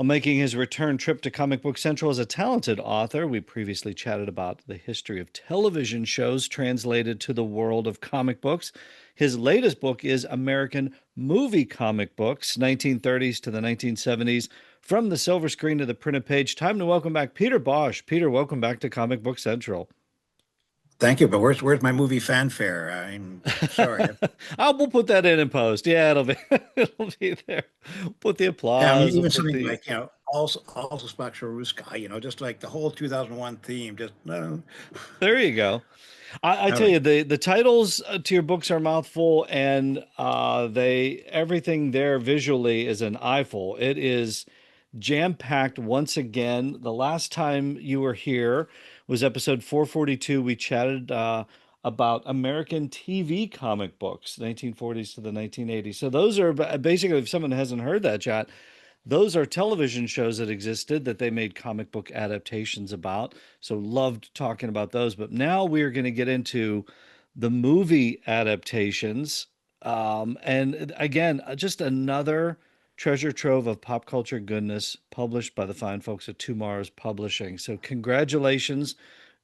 While making his return trip to Comic Book Central as a talented author, we previously chatted about the history of television shows translated to the world of comic books. His latest book is American Movie Comic Books, 1930s to the 1970s, from the silver screen to the printed page. Time to welcome back Peter Bosch. Peter, welcome back to Comic Book Central. Thank you, but where's my movie fanfare? I'm sorry. We'll put that in post. Yeah, it'll be it'll be there. Put the Yeah, I mean, applause. We'll even put something the like also Spaksha, just like the whole 2001 theme. Just no. There you go. I All tell right. you, the titles to your books are a mouthful, and they everything there visually is an eyeful. It is jam packed once again. The last time you were here was episode 442. We chatted about American TV comic books, 1940s to the 1980s. So those are basically, if someone hasn't heard that chat, those are television shows that existed that they made comic book adaptations about. So loved talking about those. But now we're going to get into the movie adaptations. And again, just another treasure trove of pop culture goodness published by the fine folks at TwoMorrows Publishing. So congratulations.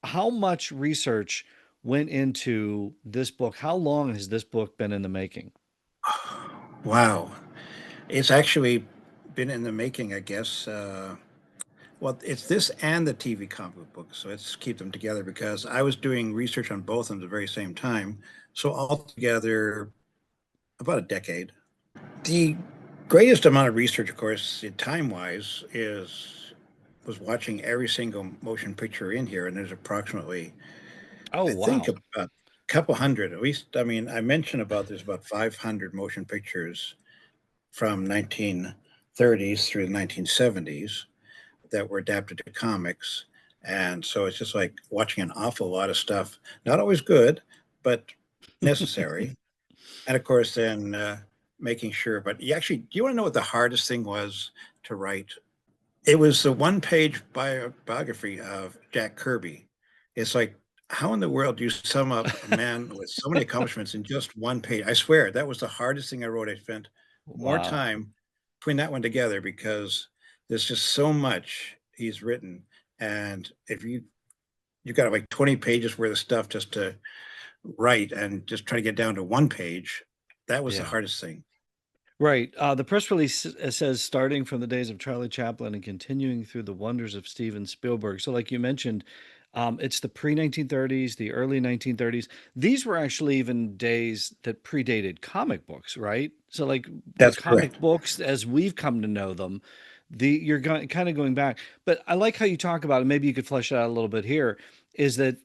How much research went into this book? How long has this book been in the making? Wow, it's actually been in the making, I guess. Well, it's this and the TV comic book, so let's keep them together because I was doing research on both of them at the very same time. So altogether, about a decade. The greatest amount of research, of course, time-wise, is was watching every single motion picture in here, and there's approximately, Oh, I think, wow. about a couple hundred at least. I mean, I mentioned about there's about 500 motion pictures from 1930s through the 1970s that were adapted to comics, and so it's just like watching an awful lot of stuff. Not always good, but necessary. And of course, then making sure. But you actually, do you want to know what the hardest thing was to write? It was the one-page biography of Jack Kirby. It's like, how in the world do you sum up a man with so many accomplishments in just one page? I swear that was the hardest thing I wrote. I spent more Wow. time putting that one together because there's just so much he's written, and if you got like 20 pages worth of stuff just to write and just try to get down to one page, that was the Yeah. hardest thing. Right. The press release says starting from the days of Charlie Chaplin and continuing through the wonders of Steven Spielberg. So, like you mentioned, it's the pre 1930s, the early 1930s. These were actually even days that predated comic books, right? So, like the That's correct. comic books as we've come to know them, you're kind of going back. But I like how you talk about it. Maybe you could flesh it out a little bit here. Is that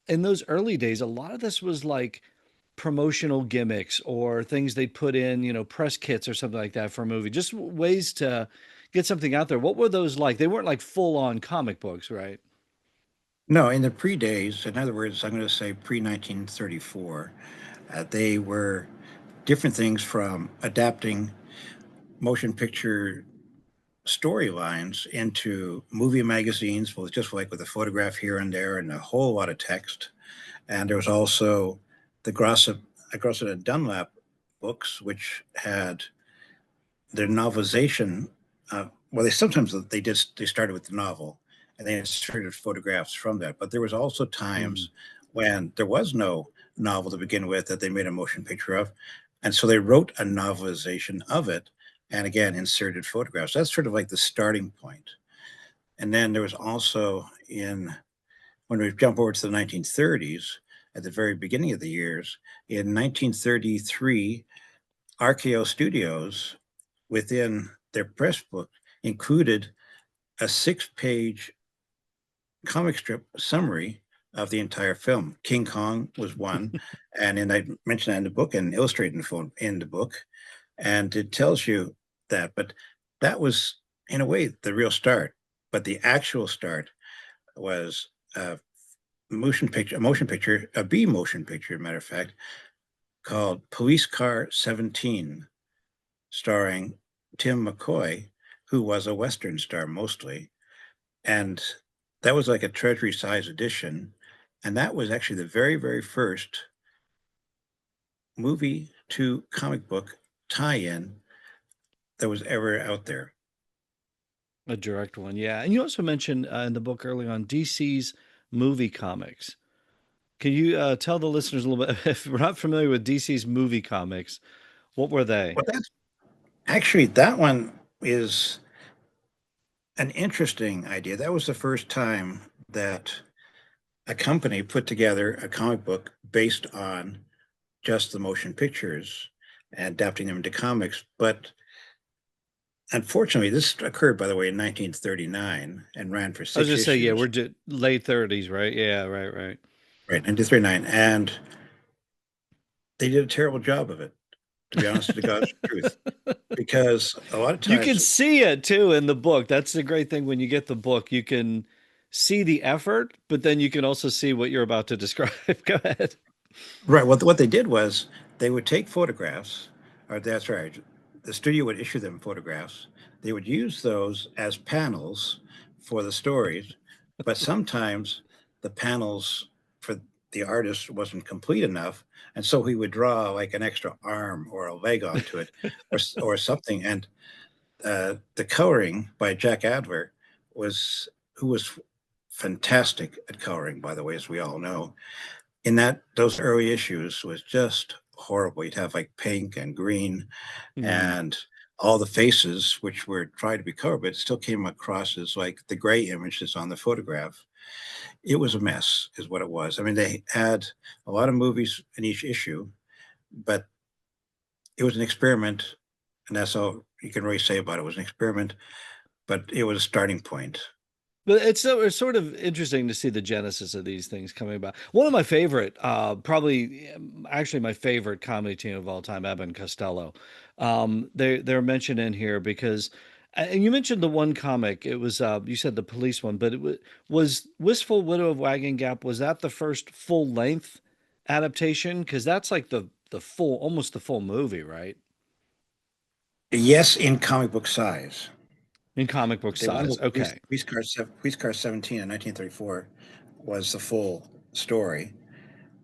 in those early days, a lot of this was like promotional gimmicks or things they'd put in, press kits or something like that for a movie, just ways to get something out there. What were those like? They weren't like full on comic books, right? No, in the pre days, in other words, I'm going to say pre 1934, they were different things from adapting motion picture storylines into movie magazines, with just like with a photograph here and there and a whole lot of text. And there was also the Grosset and Dunlap books, which had their novelization. Well, they started with the novel and they inserted photographs from that. But there was also Mm. times when there was no novel to begin with that they made a motion picture of, and so they wrote a novelization of it, and again inserted photographs. That's sort of like the starting point. And then there was also in when we jump over to the 1930s, at the very beginning of the years, in 1933, RKO Studios within their press book included a 6-page comic strip summary of the entire film. King Kong was one, and then I mentioned that in the book and illustrated in the book, and it tells you that. But that was, in a way, the real start. But the actual start was a B motion picture, matter of fact, called Police Car 17, starring Tim McCoy, who was a Western star mostly. And that was like a treasury size edition. And that was actually the very, very first movie to comic book tie in that was ever out there. A direct one, yeah. And you also mentioned in the book early on DC's movie comics. Can you tell the listeners a little bit, if we're not familiar with DC's movie comics, what were they? Well, that's actually that one is an interesting idea. That was the first time that a company put together a comic book based on just the motion pictures and adapting them into comics. But unfortunately, this occurred, by the way, in 1939 and ran for I was six just say, yeah, issues, late 30s, right? Yeah, right, right. right? 1939. And they did a terrible job of it, to be honest, to God's truth, because a lot of You can times, see it too in the book. That's the great thing when you get the book. You can see the effort, but then you can also see what you're about to describe. Go ahead. right, what they did was they would take photographs, or that's right, the studio would issue them photographs. They would use those as panels for the stories, but sometimes the panels for the artist wasn't complete enough, and so he would draw like an extra arm or a leg onto it, or something. And the coloring by Jack Adler was who was fantastic at coloring, by the way, as we all know. In that those early issues was just horrible. You'd have like pink and green Hmm. and all the faces, which were tried to be covered, but it still came across as like the gray images on the photograph. It was a mess, is what it was. I mean, they had a lot of movies in each issue, but it was an experiment, and that's all you can really say about it. It was an experiment, but it was a starting point. But it's sort of interesting to see the genesis of these things coming about. One of my favorite, probably actually my favorite comedy team of all time, Abbott and Costello. They're mentioned in here because, and you mentioned the one comic. It was you said the police one, but was Wistful Widow of Wagon Gap. Was that the first full length adaptation? Because that's like the full, almost the full movie, right? Yes, in comic book size. In comic book The one size. with Okay. Police Car 17 in 1934 was the full story.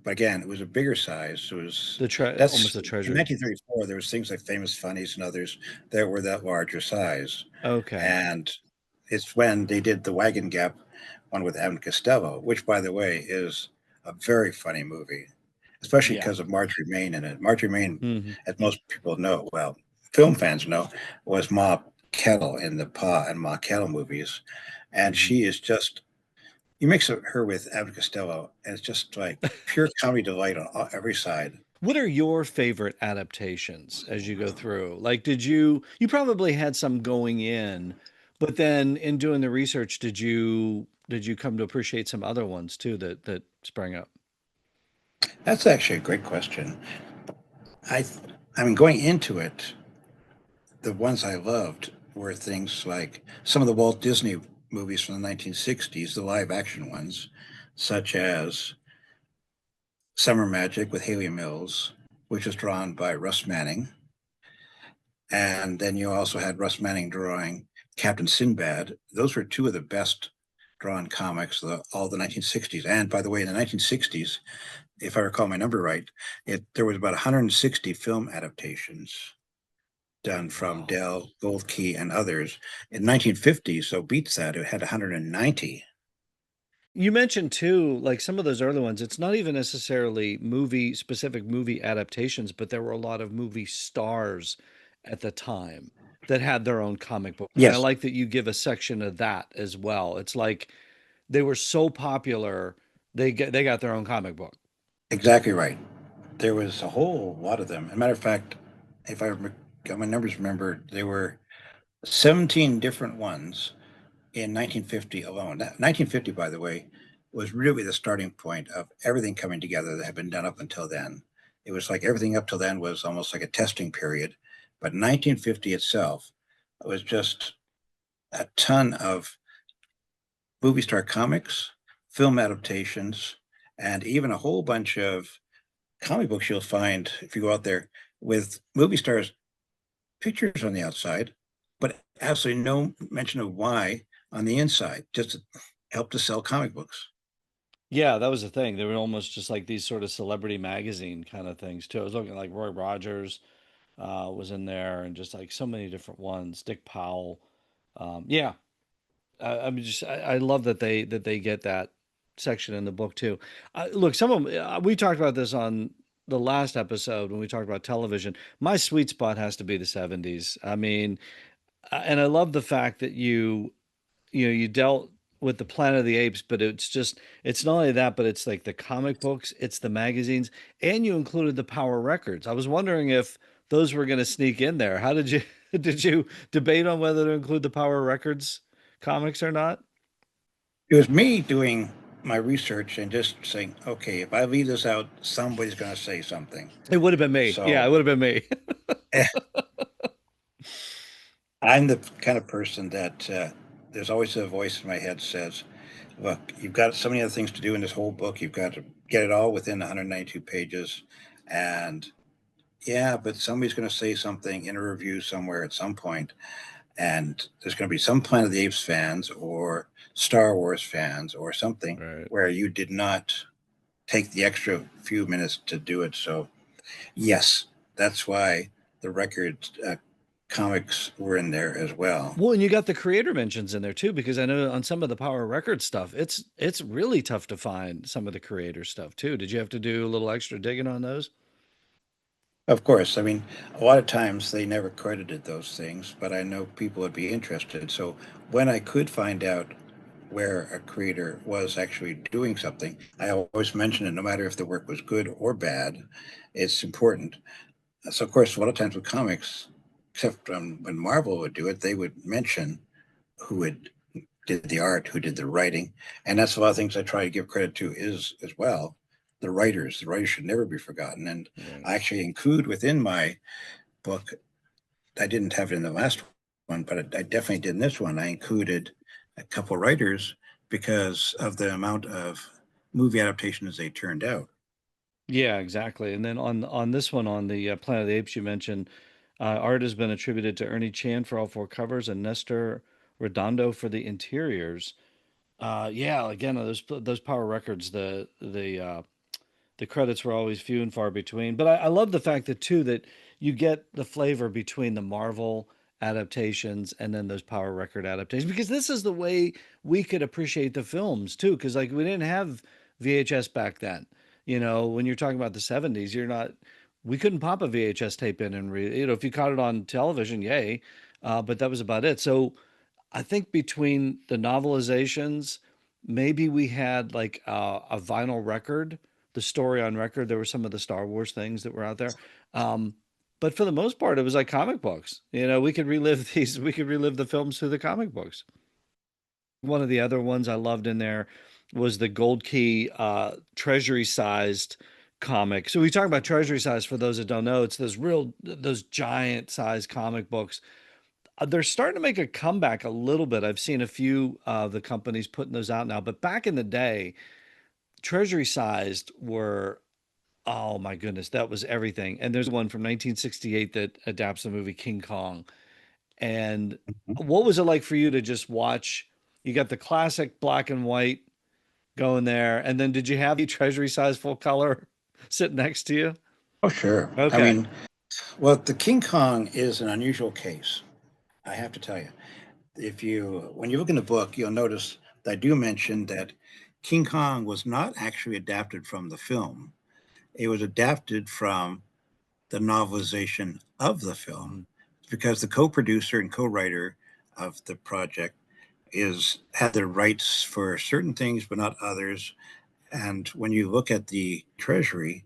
But again, it was a bigger size. It was Almost that's a in treasury. 1934. There was things like Famous Funnies and others that were that larger size, Okay. and it's when they did the Wagon Gap one with Abbott and Costello, which, by the way, is a very funny movie, especially Yeah. because of Marjorie Main in it. Marjorie Main, Hmm. as most people know, well, film fans know, was Ma Kettle in the Pa and Ma Kettle movies, and Hmm. she is just you mix her with Abbott Costello, and it's just like pure comedy delight on every side. What are your favorite adaptations as you go through? Like, you probably had some going in, but then in doing the research, did you come to appreciate some other ones too that sprang up? That's actually a great question. I, I mean, going into it, the ones I loved were things like some of the Walt Disney movies from the 1960s, the live action ones, such as Summer Magic with Haley Mills, which was drawn by Russ Manning. And then you also had Russ Manning drawing Captain Sinbad. Those were two of the best drawn comics of all the 1960s. And by the way, in the 1960s, if I recall my number right, there was about 160 film adaptations done from Wow. Dell, Goldkey, and others. In 1950, so beats that. It had 190. You mentioned too, like some of those early ones, it's not even necessarily specific movie adaptations, but there were a lot of movie stars at the time that had their own comic book. And I Yes, like that you give a section of that as well. It's like they were so popular, they got their own comic book. exactly right. There was a whole lot of them. As a matter of fact, if I got my numbers remembered, there were 17 different ones in 1950 alone. 1950, by the way, was really the starting point of everything coming together that had been done up until then. It was like everything up till then was almost like a testing period. But 1950 itself was just a ton of movie star comics, film adaptations, and even a whole bunch of comic books you'll find if you go out there with movie stars' pictures on the outside, but absolutely no mention of why on the inside, just to help to sell comic books. Yeah, that was the thing. They were almost just like these sort of celebrity magazine kind of things too. I was looking like Roy Rogers was in there and just like so many different ones. Dick Powell. Yeah. I love that they get that section in the book too. Look, some of them, we talked about this on the last episode when we talked about television. My sweet spot has to be the 70s. I mean, and I love the fact that you dealt with the Planet of the Apes, but it's not only that, but it's like the comic books, it's the magazines, and you included the Power Records. I was wondering if those were going to sneak in there. How did you did you debate on whether to include the Power Records comics or not? It was me doing my research and just saying, okay, if I leave this out, somebody's going to say something. It would have been me. Yeah, it So would have been me. eh, I'm the kind of person that there's always a voice in my head says, look, you've got so many other things to do in this whole book. You've got to get it all within 192 pages. And yeah, but somebody's going to say something in a review somewhere at some point, and there's going to be some Planet of the Apes fans or Star Wars fans or something Right. where you did not take the extra few minutes to do it. So yes, that's why the record comics were in there as well. Well, and you got the creator mentions in there too, because I know on some of the Power Records stuff, it's really tough to find some of the creator stuff too. Did you have to do a little extra digging on those? Of course, I mean, a lot of times they never credited those things, but I know people would be interested. So when I could find out where a creator was actually doing something, I always mention it, no matter if the work was good or bad, it's important. So, of course, a lot of times with comics, except when Marvel would do it, they would mention who had did the art, who did the writing, and that's a lot of things I try to give credit to is as well. The writers, should never be forgotten, and Right. I actually include within my book. I didn't have it in the last one, but I definitely did in this one. I included a couple writers because of the amount of movie adaptations they turned out. Yeah, exactly. And then on this one, on the Planet of the Apes, you mentioned art has been attributed to Ernie Chan for all four covers and Nestor Redondo for the interiors. Yeah, again, those Power Records, the credits were always few and far between. But I love the fact that too that you get the flavor between the Marvel adaptations and then those Power Record adaptations because this is the way we could appreciate the films too. Because like we didn't have VHS back then. You know, when you're talking about the 70s, you're not. We couldn't pop a VHS tape in and read. You know, if you caught it on television, yay. But that was about it. So I think between the novelizations, maybe we had like a vinyl record, the story on record. There were some of the Star Wars things that were out there. Um, but for the most part, it was like comic books. You know, we could relive these, we could relive the films through the comic books. One of the other ones I loved in there was the Gold Key treasury sized comic. So we talk about treasury size for those that don't know. It's those giant size comic books. They're starting to make a comeback a little bit. I've seen a few of the companies putting those out now, but back in the day, treasury sized were, oh my goodness, that was everything. And there's one from 1968 that adapts the movie King Kong. And Mhm. what was it like for you to just watch? You got the classic black and white going there, and then did you have the treasury size full color sitting next to you? Oh, sure. I Okay. mean, well, the King Kong is an unusual case. I have to tell you. If you, when you look in the book, you'll notice that I do mention that King Kong was not actually adapted from the film. It was adapted from the novelization of the film Mhm. because the co-producer and co-writer of the project is had the rights for certain things but not others. And when you look at the treasury,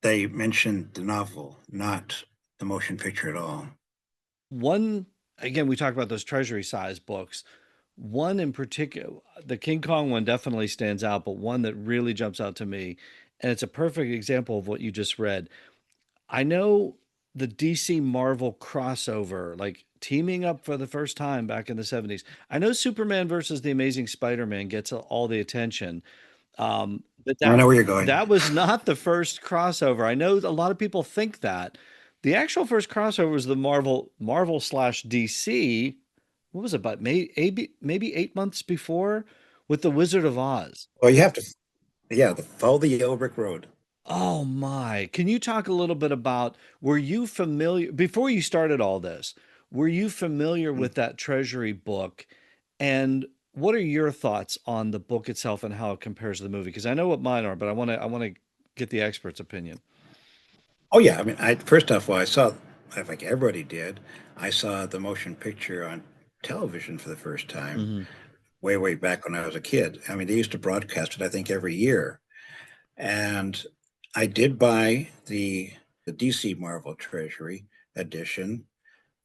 they mentioned the novel, not the motion picture at all. One, again, we talked about those treasury size books. One in particular, the King Kong one definitely stands out, but one that really jumps out to me, and it's a perfect example of what you just read. I know the DC Marvel crossover, like teaming up for the first time back in the 70s. I know Superman versus the Amazing Spider-Man gets all the attention. But I know where you're going. that was not the first crossover. I know a lot of people think that. The actual first crossover was the Marvel slash DC. What was it about? Maybe 8 months before with the Wizard of Oz. Well, you have to, yeah, follow the yellow brick road. Oh my. Can you talk a little bit about, were you familiar before you started all this? Were you familiar with that Treasury book? And what are your thoughts on the book itself and how it compares to the movie? Because I know what mine are, but I want to get the expert's opinion. Oh yeah, I mean, I first off, well, I saw, like everybody did, I saw the motion picture on television for the first time Hmm. way, way back when I was a kid. I mean, they used to broadcast it, I think, every year. And I did buy the DC Marvel Treasury edition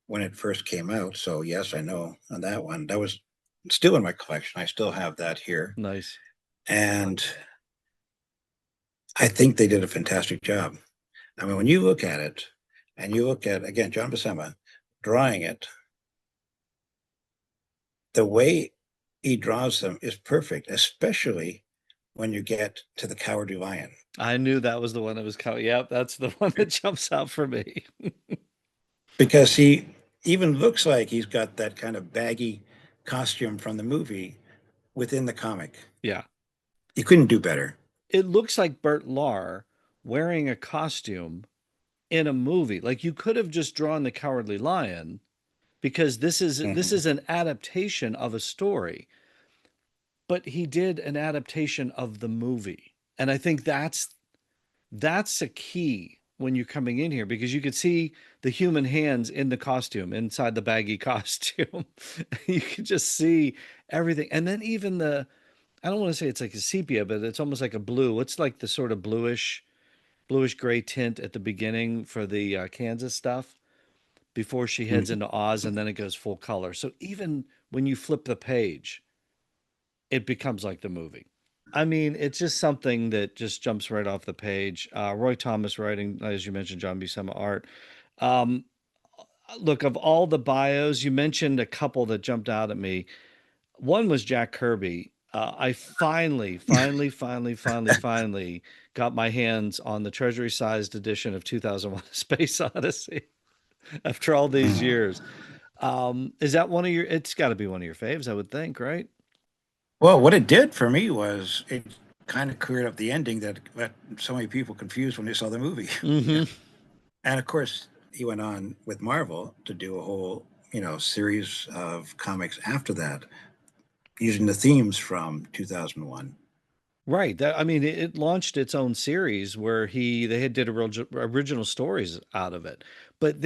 when it first came out. So yes, I know on that one. That was still in my collection. I still have that here. Nice. And I think they did a fantastic job. I mean, when you look at it and you look at, again, John Buscema drawing it, the way he draws them is perfect, especially when you get to the Cowardly Lion. I knew that was the one that was coming. Yep, that's the one that jumps out for me. Because he even looks like he's got that kind of baggy costume from the movie within the comic. Yeah. You couldn't do better. It looks like Bert Lahr wearing a costume in a movie. Like you could have just drawn the Cowardly Lion because this Mhm. is an adaptation of a story, but he did an adaptation of the movie. And I think that's a key when you're coming in here because you could see the human hands in the costume inside the baggy costume. You could just see everything. And then even the I don't want to say it's like a sepia, but it's almost like a blue. It's like the sort of bluish gray tint at the beginning for the Kansas stuff before she heads Mhm. into Oz, and then it goes full color. So even when you flip the page, it becomes like the movie. I mean, it's just something that just jumps right off the page. Roy Thomas writing, as you mentioned, John Buscema art. Um, Look, of all the bios, you mentioned a couple that jumped out at me. One was Jack Kirby. I finally got my hands on the treasury-sized edition of 2001: A Space Odyssey after all these Mhm. years. Is that one of your? It's got to be one of your faves, I would think, right? Well, what it did for me was it kind of cleared up the ending that got so many people confused when they saw the movie. Mm-hmm. And of course, he went on with Marvel to do a whole, series of comics after that, using the themes from 2001. Right. That I mean, it launched its own series where they had did original stories out of it. But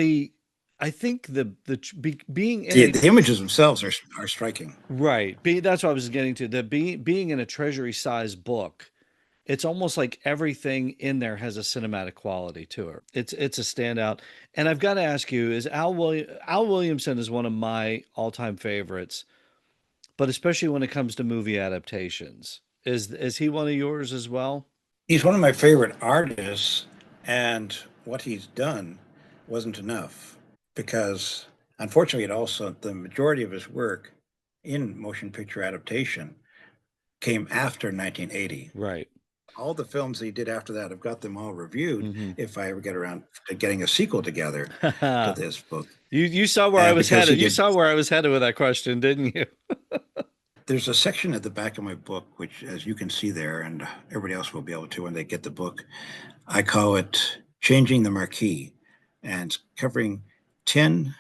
I think being in The, a the images themselves are striking. right, that's what I was getting to. The being in a treasury size book, it's almost like everything in there has a cinematic quality to it. It's a standout. And I've got to ask you, Al Williamson is one of my all-time favorites, but especially when it comes to movie adaptations. Is he one of yours as well? He's one of my favorite artists, and what he's done wasn't enough because, unfortunately, it also the majority of his work in motion picture adaptation came after 1980. Right. All the films he did after that, I've got them all reviewed Hmm. if I ever get around to getting a sequel together to this book. You saw where I And was because he headed. You did, saw where I was headed with that question, didn't you? there's a section at the back of my book, which, as you can see there, and everybody else will be able to when they get the book, I call it Changing the Marquee, and it's covering 10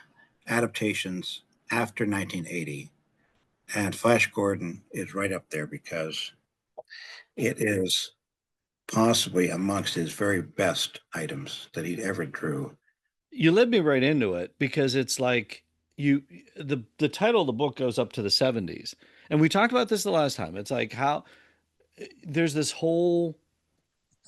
adaptations after 1980. And Flash Gordon is right up there because it is possibly amongst his very best items that he ever drew. You led me right into it because it's like you the title of the book goes up to the 70s. And we talked about this the last time. It's like how there's this whole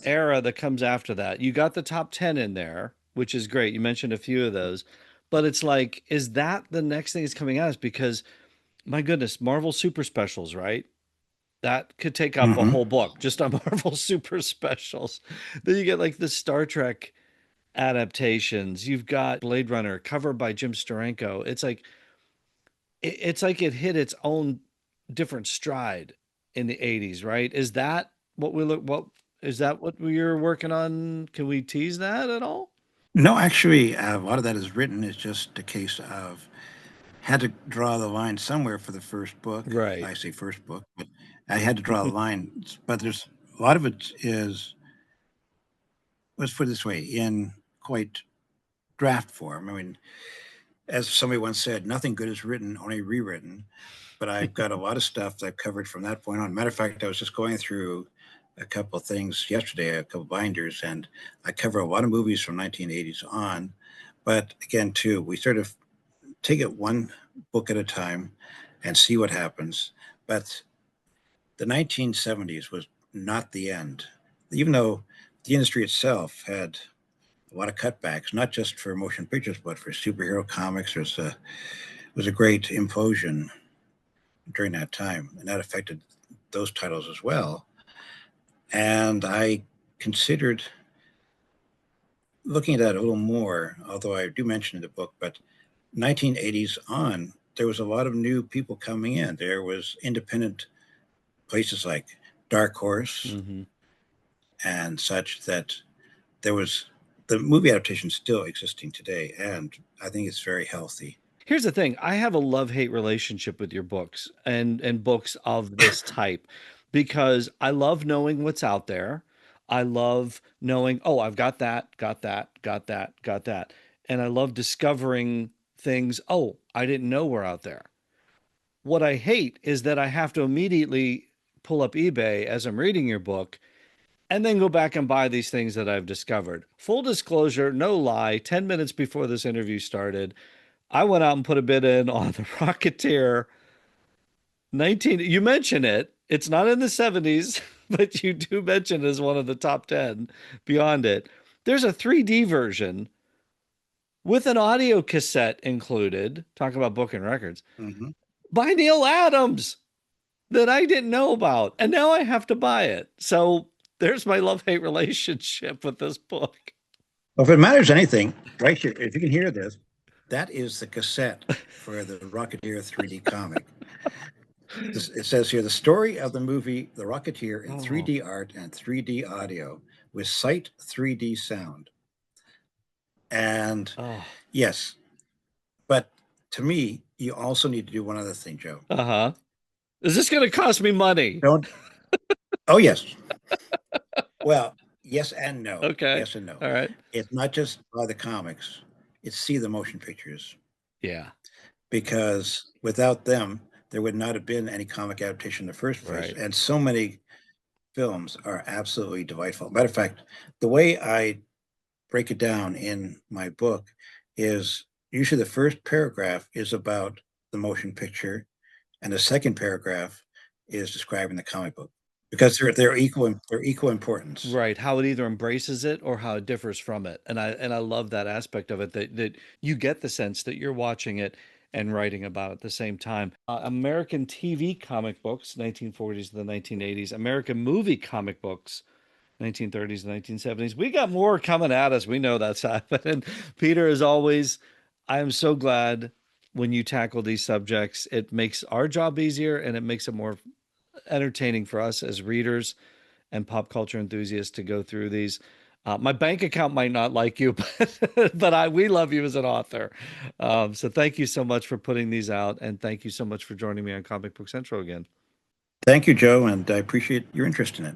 era that comes after that. You got the top 10 in there, which is great. You mentioned a few of those. But it's like, is that the next thing that's coming at us? Because my goodness, Marvel Super Specials, right? That could take up a Mm-hmm. whole book just on Marvel Super Specials. Then you get like the Star Trek adaptations. You've got Blade Runner covered by Jim Steranko. It's like it hit its own different stride in the 80s, right? Is that what is that what we're working on? Can we tease that at all? No, actually, a lot of that is written. It's just a case of had to draw the line somewhere for the first book. Right. I say first book, but I had to draw the line. But there's a lot of it is, let's put it this way, in quite draft form. I mean, as somebody once said, nothing good is written, only rewritten. But I've got a lot of stuff that I've covered from that point on. Matter of fact, I was just going through a couple of things yesterday, a couple of binders, and I cover a lot of movies from 1980s on. But again, too, we sort of take it one book at a time and see what happens. But the 1970s was not the end, even though the industry itself had a lot of cutbacks, not just for motion pictures, but for superhero comics. Was a great implosion during that time, and that affected those titles as well. And I considered looking at that a little more, although I do mention in the book, but 1980s on, there was a lot of new people coming in. There was independent places like Dark Horse and such that there was the movie adaptation still existing today, and I think it's very healthy. Here's the thing. I have a love-hate relationship with your books and books of this type because I love knowing what's out there. I love knowing, oh, I've got that, got that, got that, got that. And I love discovering things, oh, I didn't know were out there. What I hate is that I have to immediately pull up eBay as I'm reading your book and then go back and buy these things that I've discovered. Full disclosure, no lie, 10 minutes before this interview started, I went out and put a bid in on the Rocketeer 19. You mention it. It's not in the 70s, but you do mention it as one of the top 10 beyond it. There's a 3D version with an audio cassette included. Talk about booking records by Neil Adams that I didn't know about. And now I have to buy it. So there's my love-hate relationship with this book. Well, if it matters anything, right here, if you can hear this, that is the cassette for the Rocketeer 3D comic. It says here, the story of the movie The Rocketeer in 3D art and 3D audio with Sight 3D sound. And yes, but to me, you also need to do one other thing, Joe. Is this going to cost me money? Don't. Oh, yes. Well, yes and no. Okay. Yes and no. All right. It's not just buy the comics, it's see the motion pictures. Yeah. Because without them, there would not have been any comic adaptation in the first place. Right. And so many films are absolutely delightful. Matter of fact, the way I break it down in my book is usually the first paragraph is about the motion picture, and the second paragraph is describing the comic book, because they're equal importance. Right. How it either embraces it or how it differs from it. And I love that aspect of it, that you get the sense that you're watching it and writing about it at the same time. American TV comic books, 1940s to the 1980s, American movie comic books, 1930s and 1970s. We got more coming at us. We know that's happening. Peter, as always, I am so glad when you tackle these subjects. It makes our job easier and it makes it more entertaining for us as readers and pop culture enthusiasts to go through these. My bank account might not like you, but we love you as an author. So thank you so much for putting these out, and thank you so much for joining me on Comic Book Central again. Thank you, Joe, and I appreciate your interest in it.